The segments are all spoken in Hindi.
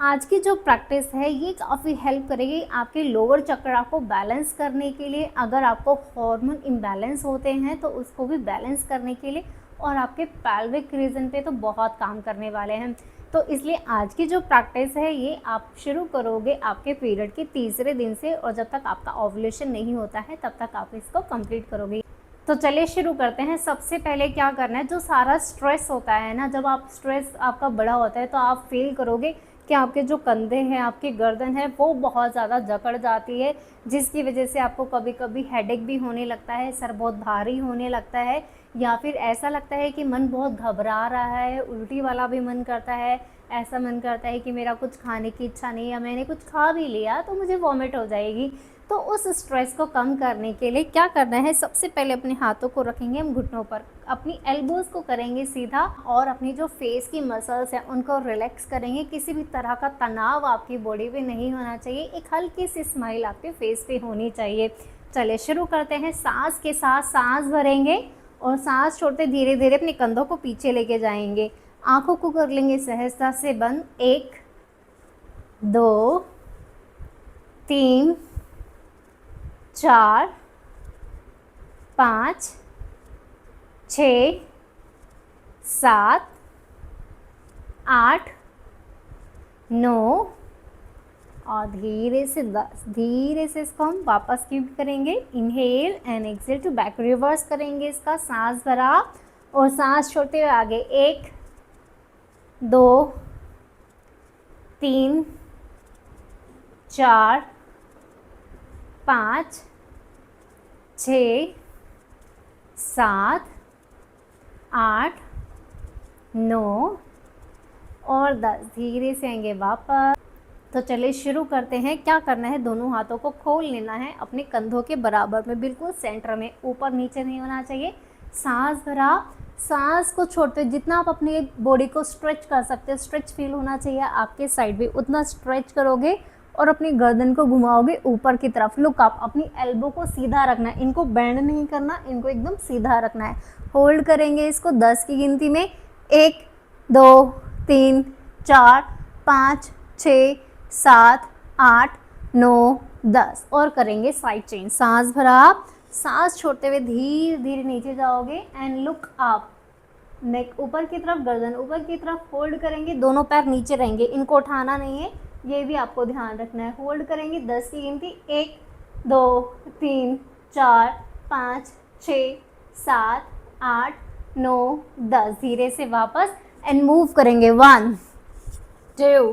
आज की जो प्रैक्टिस है ये काफ़ी हेल्प करेगी आपके लोअर चक्रा को बैलेंस करने के लिए, अगर आपको हार्मोन इम्बैलेंस होते हैं तो उसको भी बैलेंस करने के लिए, और आपके पेल्विक रीजन पे तो बहुत काम करने वाले हैं। तो इसलिए आज की जो प्रैक्टिस है ये आप शुरू करोगे आपके पीरियड के तीसरे दिन से, और जब तक आपका ओव्यूलेशन नहीं होता है तब तक आप इसको कंप्लीट करोगे। तो चलिए शुरू करते हैं। सबसे पहले क्या करना है, जो सारा स्ट्रेस होता है ना, जब आप स्ट्रेस आपका बड़ा होता है तो आप फील करोगे कि आपके जो कंधे हैं, आपकी गर्दन है, वो बहुत ज़्यादा जकड़ जाती है, जिसकी वजह से आपको कभी कभी हेडेक भी होने लगता है, सर बहुत भारी होने लगता है, या फिर ऐसा लगता है कि मन बहुत घबरा रहा है, उल्टी वाला भी मन करता है, ऐसा मन करता है कि मेरा कुछ खाने की इच्छा नहीं, या मैंने कुछ खा भी लिया तो मुझे वॉमिट हो जाएगी। तो उस स्ट्रेस को कम करने के लिए क्या करना है, सबसे पहले अपने हाथों को रखेंगे हम घुटनों पर, अपनी एल्बोज़ को करेंगे सीधा, और अपनी जो फेस की मसल्स हैं उनको रिलैक्स करेंगे। किसी भी तरह का तनाव आपकी बॉडी पे नहीं होना चाहिए, एक हल्की सी स्माइल आपके फेस पे होनी चाहिए। चलिए शुरू करते हैं। सांस के साथ सांस भरेंगे और सांस छोड़ते धीरे धीरे अपने कंधों को पीछे लेके जाएंगे। आंखों को कर लेंगे सहजता से बंद। 1 2 3 4 5 6 7 8 9 और धीरे से 10। धीरे से इसको हम वापस कीप करेंगे। Inhale and exhale to back, reverse करेंगे इसका। सांस भरा और सांस छोड़ते हुए आगे। 1 2 3 4 5 6 7 8 9 और 10। धीरे से आएंगे वापस। तो चलिए शुरू करते हैं। क्या करना है, दोनों हाथों को खोल लेना है अपने कंधों के बराबर में, बिल्कुल सेंटर में, ऊपर नीचे नहीं होना चाहिए। सांस भरा, सांस को छोड़ते जितना आप अपनी बॉडी को स्ट्रेच कर सकते हो, स्ट्रेच फील होना चाहिए आपके साइड भी, उतना स्ट्रेच करोगे और अपनी गर्दन को घुमाओगे ऊपर की तरफ। लुक अप, अपनी एल्बो को सीधा रखना है, इनको बेंड नहीं करना, इनको एकदम सीधा रखना है। होल्ड करेंगे इसको 10 की गिनती में। 1 2 3 4 5 6 7 8 9 10 और करेंगे साइड चेंज। सांस भरा, सांस छोड़ते हुए धीरे धीरे नीचे जाओगे एंड लुक अप, नेक ऊपर की तरफ, गर्दन ऊपर की तरफ। होल्ड करेंगे, दोनों पैर नीचे रहेंगे, इनको उठाना नहीं है, ये भी आपको ध्यान रखना है। होल्ड करेंगे 10 की गिनती। 1 2 3 4 5 6 7 8 9 10। धीरे से वापस एंड मूव करेंगे। 1 2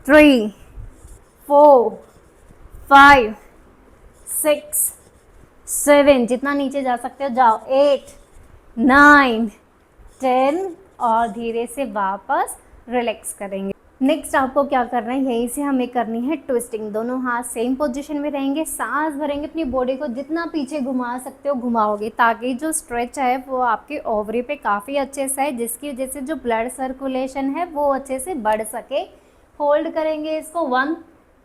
3 4 5 6 7, जितना नीचे जा सकते हो जाओ। 8 9 10 और धीरे से वापस रिलैक्स करेंगे। नेक्स्ट आपको क्या करना है, यहीं से हमें करनी है ट्विस्टिंग। दोनों हाथ सेम पोजीशन में रहेंगे, सांस भरेंगे, अपनी बॉडी को जितना पीछे घुमा सकते हो घुमाओगे, ताकि जो स्ट्रेच है वो आपके ओवरी पे काफ़ी अच्छे से है, जिसकी वजह से जो ब्लड सर्कुलेशन है वो अच्छे से बढ़ सके। होल्ड करेंगे इसको। 1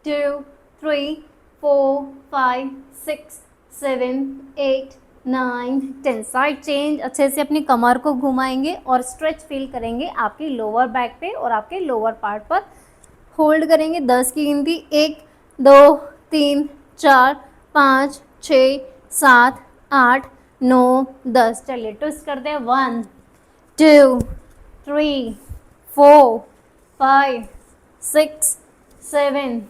2 3 4 5 6 7 8 9 10। साइड चेंज, अच्छे से अपनी कमर को घुमाएंगे और स्ट्रेच फील करेंगे आपकी लोअर बैक पे और आपके लोअर पार्ट पर। होल्ड करेंगे 10 की गिनती। 1 2 3 4 5 6 7 8 9 10। चलिए ट्विस्ट करते हैं। 1 2 3 4 5 6 7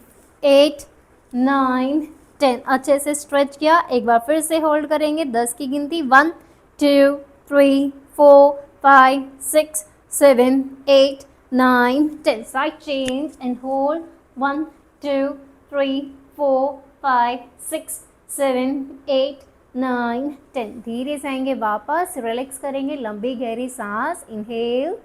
8 9 10। अच्छे से स्ट्रेच किया। एक बार फिर से होल्ड करेंगे 10 की गिनती। 1 2 3 4 5 6 7 8 9 10। Side change and hold. 1 2 3 4 5 6 7 8 9 10। धीरे से आएंगे वापस, रिलैक्स करेंगे, लंबी गहरी सांस। इनहेल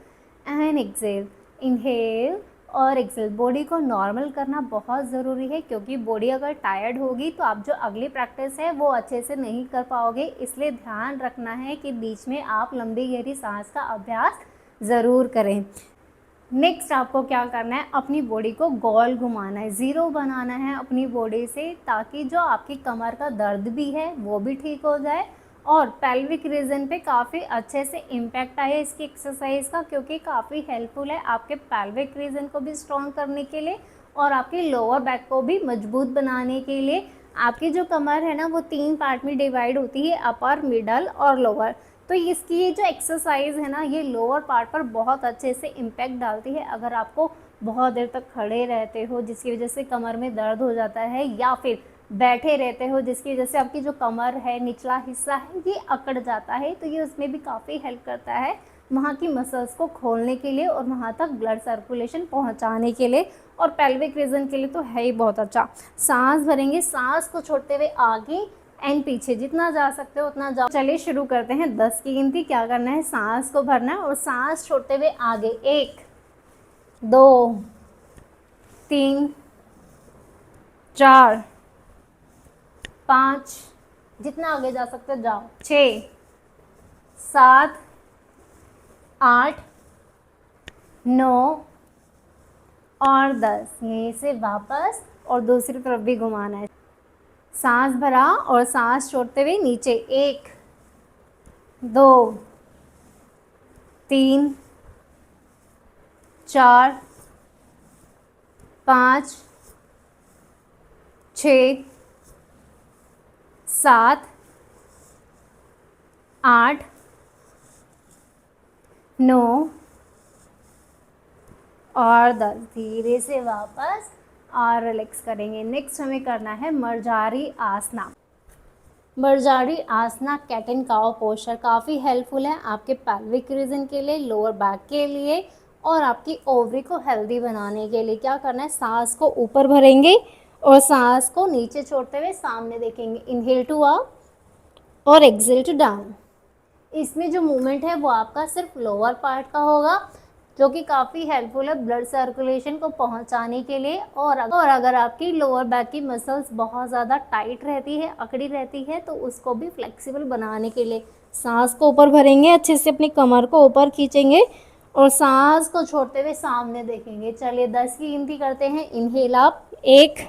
एंड एक्सेल, इनहेल और एक्सेल। बॉडी को नॉर्मल करना बहुत ज़रूरी है, क्योंकि बॉडी अगर टायर्ड होगी तो आप जो अगली प्रैक्टिस है वो अच्छे से नहीं कर पाओगे। इसलिए ध्यान रखना है कि बीच में आप लंबी गहरी सांस का अभ्यास ज़रूर करें। नेक्स्ट आपको क्या करना है, अपनी बॉडी को गोल घुमाना है, ज़ीरो बनाना है अपनी बॉडी से, ताकि जो आपकी कमर का दर्द भी है वो भी ठीक हो जाए और पेल्विक रीजन पे काफ़ी अच्छे से इम्पैक्ट आया इसकी एक्सरसाइज का, क्योंकि काफ़ी हेल्पफुल है आपके पेल्विक रीजन को भी स्ट्रॉन्ग करने के लिए और आपके लोअर बैक को भी मजबूत बनाने के लिए। आपकी जो कमर है ना वो 3 पार्ट में डिवाइड होती है, अपर, मिडल और लोअर। तो इसकी ये जो एक्सरसाइज है ना ये लोअर पार्ट पर बहुत अच्छे से इम्पैक्ट डालती है। अगर आपको बहुत देर तक खड़े रहते हो जिसकी वजह से कमर में दर्द हो जाता है, या फिर बैठे रहते हो जिसकी वजह से आपकी जो कमर है, निचला हिस्सा है, ये अकड़ जाता है, तो ये उसमें भी काफ़ी हेल्प करता है वहाँ की मसल्स को खोलने के लिए और वहाँ तक ब्लड सर्कुलेशन पहुँचाने के लिए। और पेल्विक रीजन के लिए तो है ही बहुत अच्छा। सांस भरेंगे, सांस को छोड़ते हुए आगे एंड पीछे, जितना जा सकते हो उतना जाओ। चलिए शुरू करते हैं। 10 की गिनती। क्या करना है, सांस को भरना है और सांस छोड़ते हुए आगे। 1 2 3 4 5, जितना आगे जा सकते हो जाओ। 6 7 8 9 और 10। यहीं से वापस और दूसरी तरफ भी घुमाना है। सांस भरा और सांस छोड़ते हुए नीचे। 1 2 3 4 5 6 7 8 9 और 10। धीरे से वापस और रिलैक्स करेंगे। नेक्स्ट हमें करना है मर्जारी आसना। मर्जारी आसना कैट एंड काउ पोस्चर काफ़ी हेल्पफुल है आपके पेल्विक रीजन के लिए, लोअर बैक के लिए और आपकी ओवरी को हेल्दी बनाने के लिए। क्या करना है, सांस को ऊपर भरेंगे और सांस को नीचे छोड़ते हुए सामने देखेंगे। इनहेल टू अप और एक्सहेल टू डाउन। इसमें जो मूवमेंट है वो आपका सिर्फ लोअर पार्ट का होगा, जो कि काफ़ी हेल्पफुल है ब्लड सर्कुलेशन को पहुंचाने के लिए। और अगर आपकी लोअर बैक की मसल्स बहुत ज़्यादा टाइट रहती है, अकड़ी रहती है, तो उसको भी फ्लेक्सिबल बनाने के लिए सांस को ऊपर भरेंगे, अच्छे से अपनी कमर को ऊपर खींचेंगे और सांस को छोड़ते हुए सामने देखेंगे। चलिए 10 की गिनती करते हैं। इनहेल अप 1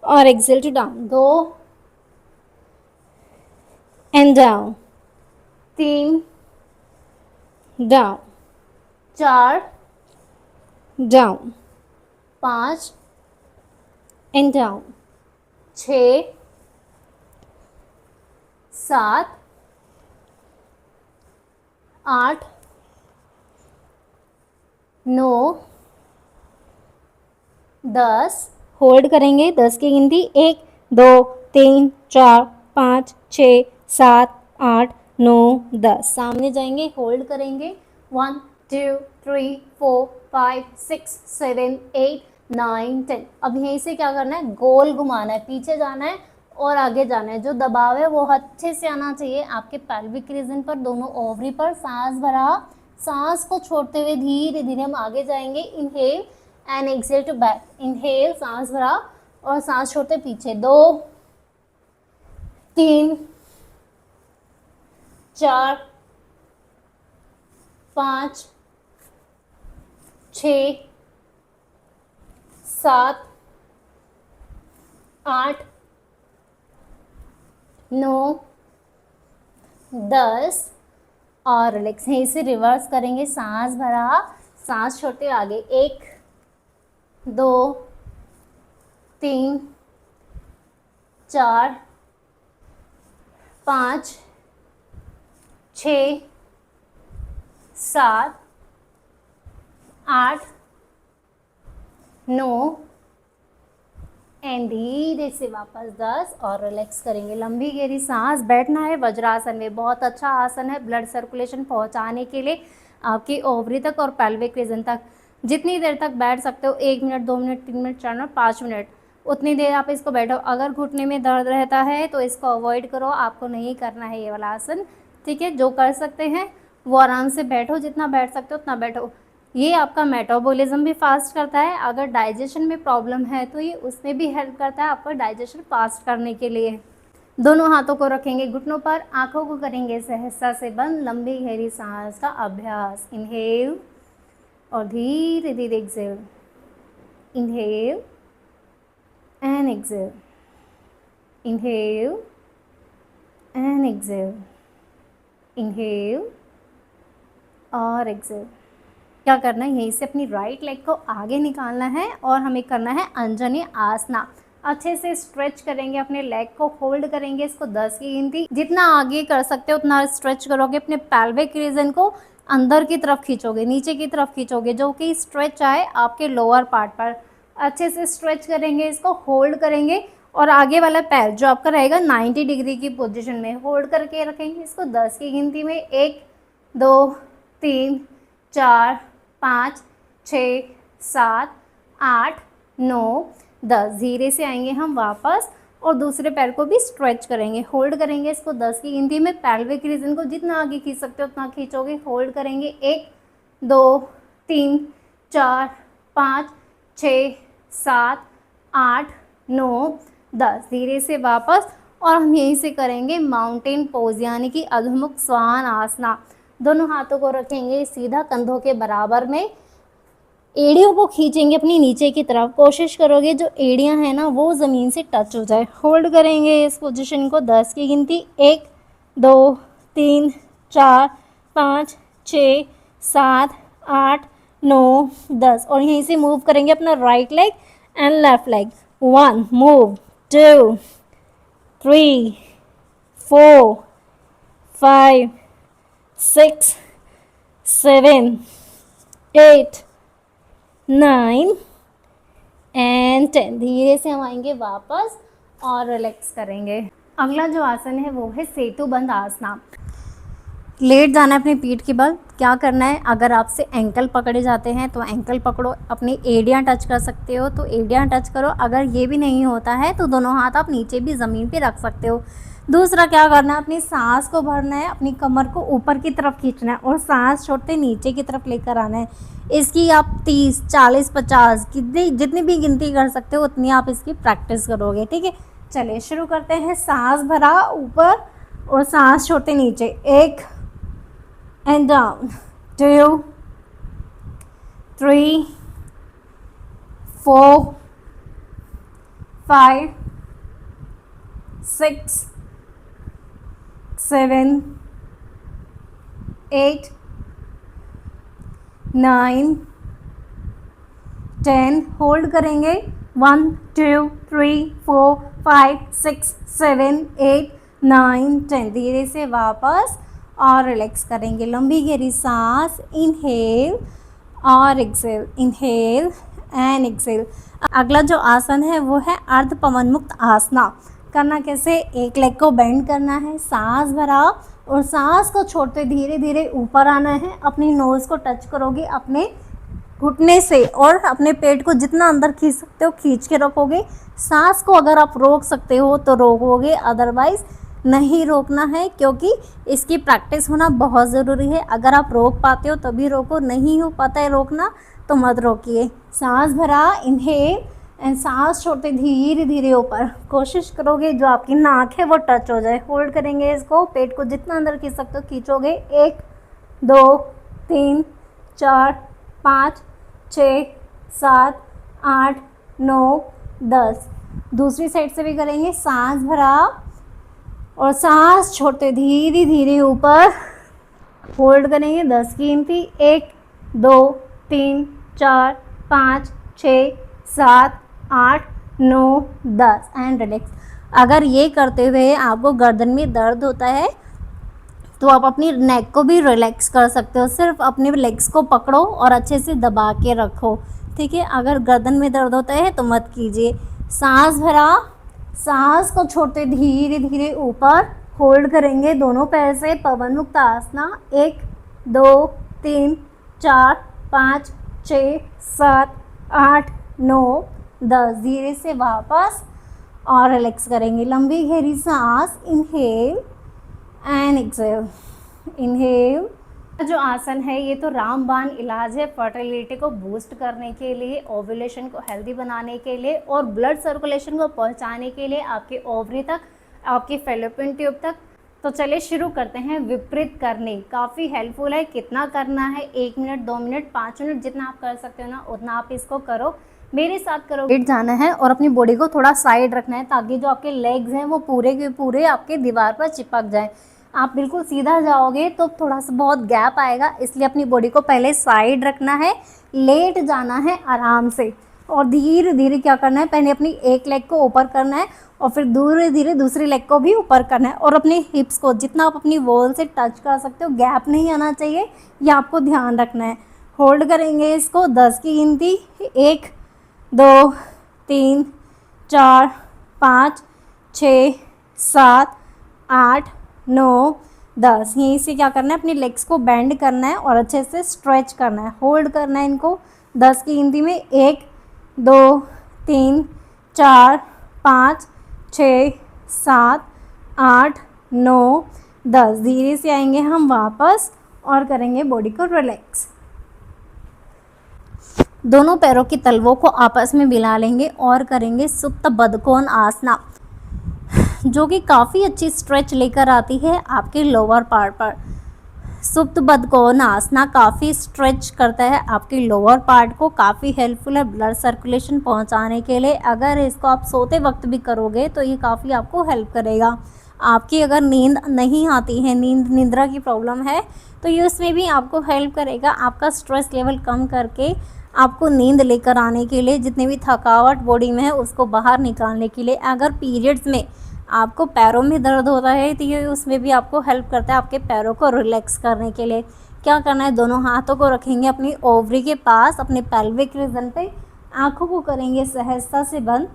और exhale to down 2 and down 3 down 4 down 5 and down 6 7 8 9 10। Hold करेंगे 10 की गिनती। 1 2 3 4 5 6 7 8 9 10। सामने जाएंगे, होल्ड करेंगे। 1 2 3 4 5 6 7 8 9 10। अब यहीं से क्या करना है, गोल घुमाना है, पीछे जाना है और आगे जाना है। जो दबाव है वो अच्छे से आना चाहिए आपके पेल्विक रीजन पर, दोनों ओवरी पर। सांस भरा, सांस को छोड़ते हुए धीरे धीरे हम आगे जाएंगे। Inhale and exhale to back. Inhale, सांस भरा और सांस छोड़ते पीछे। 2 3 4 5 6 7 8 9 10 और रिलैक्स। यहीं से रिवर्स करेंगे। सांस भरा, सांस छोड़ते आगे। 1 2 3 4 5 6 7 8 9 एंड धीरे से वापस 10 और रिलैक्स करेंगे। लंबी गहरी सांस। बैठना है वज्रासन में, बहुत अच्छा आसन है ब्लड सर्कुलेशन पहुंचाने के लिए आपकी ओवरी तक और पेल्विक रीजन तक। जितनी देर तक बैठ सकते हो, 1 minute 2 minute 3 minute 4 minute 5 minute, उतनी देर आप इसको बैठो। अगर घुटने में दर्द रहता है तो इसको अवॉइड करो, आपको नहीं करना है ये वाला आसन, ठीक है। जो कर सकते हैं वो आराम से बैठो, जितना बैठ सकते हो उतना बैठो। ये आपका मेटाबॉलिज्म भी फास्ट करता है। अगर डाइजेशन में प्रॉब्लम है तो ये उसमें भी हेल्प करता है आपका डाइजेशन फास्ट करने के लिए। दोनों हाथों को रखेंगे घुटनों पर, आंखों को करेंगे सहसा से बंद। लंबी गहरी सांस का अभ्यास। इनहेल और धीरे धीरे exhale. Inhale and exhale, inhale and exhale. Inhale और एक्सेल। क्या करना है, यहीं से अपनी राइट लेग को आगे निकालना है और हमें करना है अंजनी आसना। अच्छे से स्ट्रेच करेंगे अपने लेग को, होल्ड करेंगे इसको 10 की गिनती। जितना आगे कर सकते हो उतना स्ट्रेच करोगे, अपने पेल्विक रीजन को अंदर की तरफ खींचोगे, नीचे की तरफ खींचोगे, जो कि स्ट्रेच आए आपके लोअर पार्ट पर। अच्छे से स्ट्रेच करेंगे, इसको होल्ड करेंगे और आगे वाला पैर जो आपका रहेगा 90 डिग्री की पोजीशन में होल्ड करके रखेंगे इसको 10 की गिनती में। 1 2 3 4 5 6 7 8 9 10। धीरे से आएंगे हम वापस और दूसरे पैर को भी स्ट्रेच करेंगे, होल्ड करेंगे इसको 10 की गिनती में। पेल्विक रीजन को जितना आगे खींच सकते हो उतना खींचोगे, होल्ड करेंगे। 1 2 3 4 5 6 7 8 9 10। धीरे से वापस और हम यहीं से करेंगे माउंटेन पोज यानी कि अधोमुख श्वान आसना। दोनों हाथों को रखेंगे सीधा कंधों के बराबर में, एड़ियों को खींचेंगे अपनी नीचे की तरफ। कोशिश करोगे जो एड़ियां हैं ना वो ज़मीन से टच हो जाए। होल्ड करेंगे इस पोजीशन को 10 की गिनती। 1 2 3 4 5 6 7 8 9 10 और यहीं से मूव करेंगे अपना right leg and left leg. 1 move, 2 3 4 5 6 7 8 9 and 10। धीरे से हम आएंगे वापस और रिलैक्स करेंगे। अगला जो आसन है वो है सेतु बंद आसना। लेट जाना है अपनी पीठ के बल। क्या करना है, अगर आपसे एंकल पकड़े जाते हैं तो एंकल पकड़ो, अपनी एड़ियाँ टच कर सकते हो तो एड़ियाँ टच करो। अगर ये भी नहीं होता है तो दोनों हाथ आप नीचे भी ज़मीन पे रख सकते हो। दूसरा क्या करना है, अपनी सांस को भरना है, अपनी कमर को ऊपर की तरफ खींचना है और सांस छोड़ते नीचे की तरफ लेकर आना है। इसकी आप 30 40 50 जितनी भी गिनती कर सकते हो उतनी आप इसकी प्रैक्टिस करोगे। ठीक है, चलिए शुरू करते हैं। सांस भरा ऊपर और सांस छोड़ते नीचे। 1 and down, 2 3 4 5 6 7 8 9 10। होल्ड करेंगे 1 2 3 4 5 6 7 8 9 10। धीरे से वापस और रिलैक्स करेंगे। लंबी गहरी सांस, इनहेल और एक्सेल, इनहेल एंड एक्सेल। अगला जो आसन है वो है अर्ध पवन मुक्त आसना। करना कैसे, एक लेग को बेंड करना है, सांस भरा और सांस को छोड़ते धीरे धीरे ऊपर आना है। अपनी नोज को टच करोगे अपने घुटने से और अपने पेट को जितना अंदर खींच सकते हो खींच के रखोगे। सांस को अगर आप रोक सकते हो तो रोकोगे, अदरवाइज नहीं रोकना है, क्योंकि इसकी प्रैक्टिस होना बहुत ज़रूरी है। अगर आप रोक पाते हो तभी रोको, नहीं हो पाता है रोकना तो मत रोकिए। सांस भरा, इनहेल एंड सांस छोड़ते धीरे धीरे ऊपर। कोशिश करोगे जो आपकी नाक है वो टच हो जाए। होल्ड करेंगे इसको, पेट को जितना अंदर खींच सकते हो खींचोगे। 1 2 3 4 5 6 7 8 9 10। दूसरी साइड से भी करेंगे। सांस भरा और सांस छोड़ते धीरे धीरे ऊपर। होल्ड करेंगे 10 की गिनती। 1 2 3 4 5 6 7 8 9 10 एंड रिलैक्स। अगर ये करते हुए आपको गर्दन में दर्द होता है तो आप अपनी नेक को भी रिलैक्स कर सकते हो। सिर्फ अपने लेग्स को पकड़ो और अच्छे से दबा के रखो। ठीक है, अगर गर्दन में दर्द होता है तो मत कीजिए। सांस भरा, सांस को छोड़ते धीरे धीरे ऊपर। होल्ड करेंगे दोनों पैर से पवन मुक्त आसना। 1 2 3 4 5 6 7 8 9 10। धीरे से वापस और रिलैक्स करेंगे। लंबी गहरी सांस, इनहेल एंड एक्सेल, इनहेल। जो आसन है ये तो रामबाण इलाज है फर्टिलिटी को बूस्ट करने के लिए, ओव्यूलेशन को हेल्दी बनाने के लिए और ब्लड सर्कुलेशन को पहुंचाने के लिए आपके ओवरी तक, आपकी फैलोपियन ट्यूब तक। तो चलिए शुरू करते हैं। विपरीत करने काफ़ी हेल्पफुल है। कितना करना है, 1 मिनट 2 मिनट 5 मिनट जितना आप कर सकते हो ना उतना आप इसको करो। मेरे साथ करो। लेट जाना है और अपनी बॉडी को थोड़ा साइड रखना है ताकि जो आपके लेग्स हैं वो पूरे के पूरे आपके दीवार पर चिपक जाए। आप बिल्कुल सीधा जाओगे तो थोड़ा सा बहुत गैप आएगा, इसलिए अपनी बॉडी को पहले साइड रखना है, लेट जाना है आराम से और धीरे धीरे क्या करना है, पहले अपनी एक लेग को ऊपर करना है और फिर धीरे धीरे दूसरी लेग को भी ऊपर करना है और अपने हिप्स को जितना आप अपनी वॉल से टच कर सकते हो, गैप नहीं आना चाहिए, ये आपको ध्यान रखना है। होल्ड करेंगे इसको 10 की गिनती, 1 2 3 4 5 6 7 8 9 10। यहीं से क्या करना है, अपनी लेग्स को बेंड करना है और अच्छे से स्ट्रेच करना है, होल्ड करना है इनको 10 की गिनती में, 1 2 3 4 5 6 7 8 9 10। धीरे से आएंगे हम वापस और करेंगे बॉडी को रिलैक्स। दोनों पैरों की तलवों को आपस में मिला लेंगे और करेंगे सुप्त बदकोण आसना, जो कि काफ़ी अच्छी स्ट्रेच लेकर आती है आपके लोअर पार्ट पर। सुप्त बदकोण आसना काफ़ी स्ट्रेच करता है आपके लोअर पार्ट को, काफ़ी हेल्पफुल है ब्लड सर्कुलेशन पहुंचाने के लिए। अगर इसको आप सोते वक्त भी करोगे तो ये काफ़ी आपको हेल्प करेगा। आपकी अगर नींद नहीं आती है, निद्रा की प्रॉब्लम है, तो ये उसमें भी आपको हेल्प करेगा, आपका स्ट्रेस लेवल कम करके आपको नींद लेकर आने के लिए, जितने भी थकावट बॉडी में है उसको बाहर निकालने के लिए। अगर पीरियड्स में आपको पैरों में दर्द होता है तो ये उसमें भी आपको हेल्प करता है आपके पैरों को रिलैक्स करने के लिए। क्या करना है, दोनों हाथों को रखेंगे अपनी ओवरी के पास, अपने पेल्विक रीजन पे, आँखों को करेंगे सहजता से बंद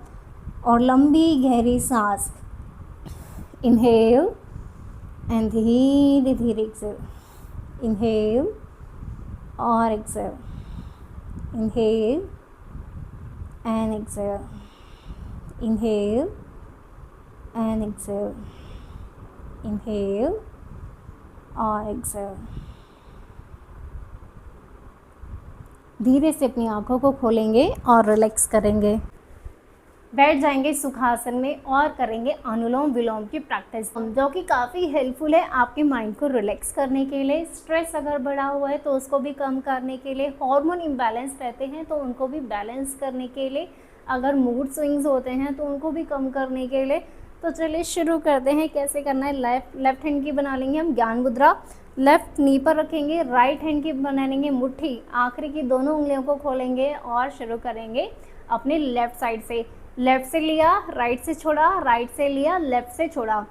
और लंबी गहरी सांस, इनहेल एंड धीरे धीरे एक्सेल, इनहेल और Excel, inhale and exhale, inhale and exhale, inhale और exhale। धीरे से अपनी आंखों को खोलेंगे और रिलैक्स करेंगे, बैठ जाएंगे सुखासन में और करेंगे अनुलोम विलोम की प्रैक्टिस, जो कि काफ़ी हेल्पफुल है आपके माइंड को रिलैक्स करने के लिए। स्ट्रेस अगर बढ़ा हुआ है तो उसको भी कम करने के लिए, हार्मोन इम्बैलेंस रहते हैं तो उनको भी बैलेंस करने के लिए, अगर मूड स्विंग्स होते हैं तो उनको भी कम करने के लिए। तो चलिए शुरू करते हैं, कैसे करना है। लेफ्ट हैंड की बना लेंगे हम ज्ञान मुद्रा, लेफ्ट नी पर रखेंगे, राइट हैंड की बना लेंगे मुट्ठी, आखिरी की दोनों उंगलियों को खोलेंगे और शुरू करेंगे अपने लेफ्ट साइड से। लेफ्ट से लिया, राइट से छोड़ा, राइट से लिया, लेफ्ट से छोड़ा।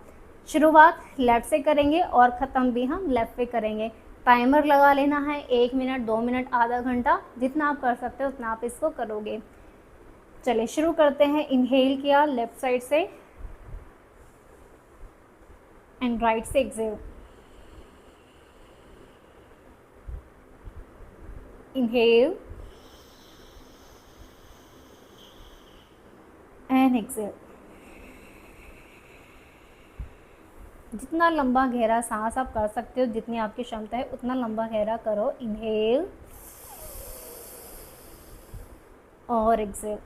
शुरुआत लेफ्ट से करेंगे और ख़त्म भी हम लेफ्ट पे करेंगे। टाइमर लगा लेना है, 1 मिनट 2 मिनट आधा घंटा, जितना आप कर सकते हो उतना आप इसको करोगे। चलिए शुरू करते हैं। इनहेल किया लेफ्ट साइड से एंड राइट से एक्सेल, इनहेल एंड एक्सेल। जितना लंबा गहरा सांस आप कर सकते हो, जितनी आपकी क्षमता है उतना लंबा गहरा करो। इनहेल और एक्सेल,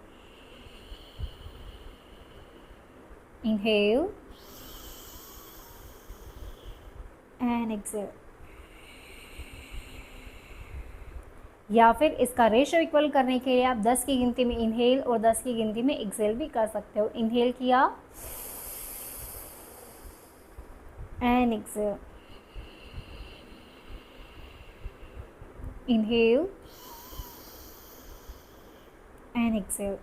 इनहेल एंड एक्सेल। या फिर इसका रेशो इक्वल करने के लिए आप 10 की गिनती में इनहेल और 10 की गिनती में एक्सेल भी कर सकते हो। इनहेल किया and exhale, inhale and exhale.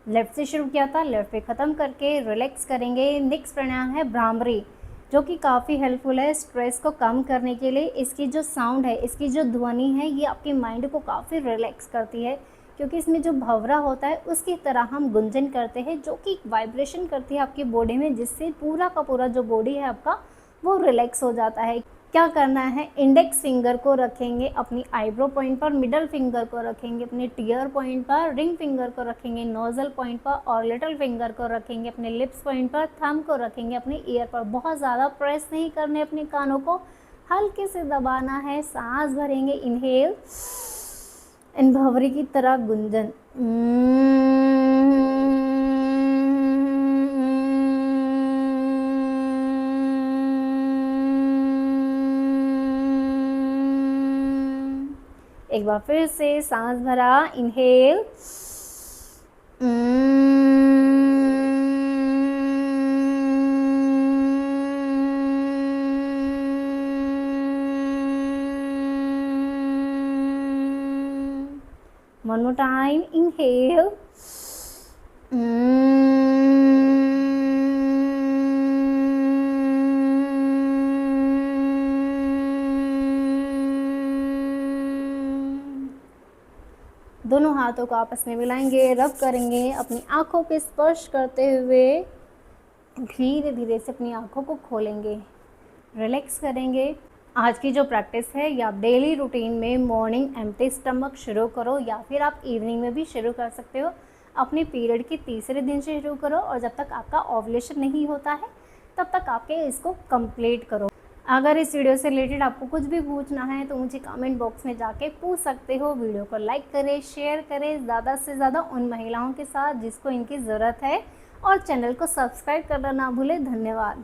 Left से शुरू किया था, लेफ्ट पे ख़त्म करके रिलैक्स करेंगे। नेक्स्ट प्राणायाम है भ्रामरी, जो कि काफ़ी हेल्पफुल है स्ट्रेस को कम करने के लिए। इसकी जो साउंड है, इसकी जो ध्वनि है, ये आपके माइंड को काफ़ी रिलैक्स करती है, क्योंकि इसमें जो भंवरा होता है उसकी तरह हम गुंजन करते हैं, जो कि वाइब्रेशन करती है आपकी बॉडी में, जिससे पूरा का पूरा जो बॉडी है आपका वो रिलैक्स हो जाता है। क्या करना है, इंडेक्स फिंगर को रखेंगे अपनी आईब्रो पॉइंट पर, मिडल फिंगर को रखेंगे अपने टीयर पॉइंट पर, रिंग फिंगर को रखेंगे नोजल पॉइंट पर और लिटिल फिंगर को रखेंगे अपने लिप्स पॉइंट पर, थंब को रखेंगे अपने ईयर पर। बहुत ज़्यादा प्रेस नहीं करने अपने कानों को, हल्के से दबाना है। सांस भरेंगे, इनहेल, इन भंवरे की तरह गुंजन, एक बार फिर से सांस भरा, inhale, One more time, inhale. दोनों हाथों को आपस में मिलाएंगे, रब करेंगे, अपनी आँखों पे स्पर्श करते हुए धीरे धीरे से अपनी आँखों को खोलेंगे, रिलैक्स करेंगे। आज की जो प्रैक्टिस है ये आप डेली रूटीन में मॉर्निंग एम्प्टी स्टमक शुरू करो या फिर आप इवनिंग में भी शुरू कर सकते हो। अपने पीरियड के तीसरे दिन से शुरू करो और जब तक आपका ओव्यूलेशन नहीं होता है तब तक आपके इसको कंप्लीट करो। अगर इस वीडियो से रिलेटेड आपको कुछ भी पूछना है तो मुझे कमेंट बॉक्स में जाके पूछ सकते हो। वीडियो को लाइक करें, शेयर करें ज़्यादा से ज़्यादा उन महिलाओं के साथ जिसको इनकी ज़रूरत है, और चैनल को सब्सक्राइब करना ना भूलें। धन्यवाद।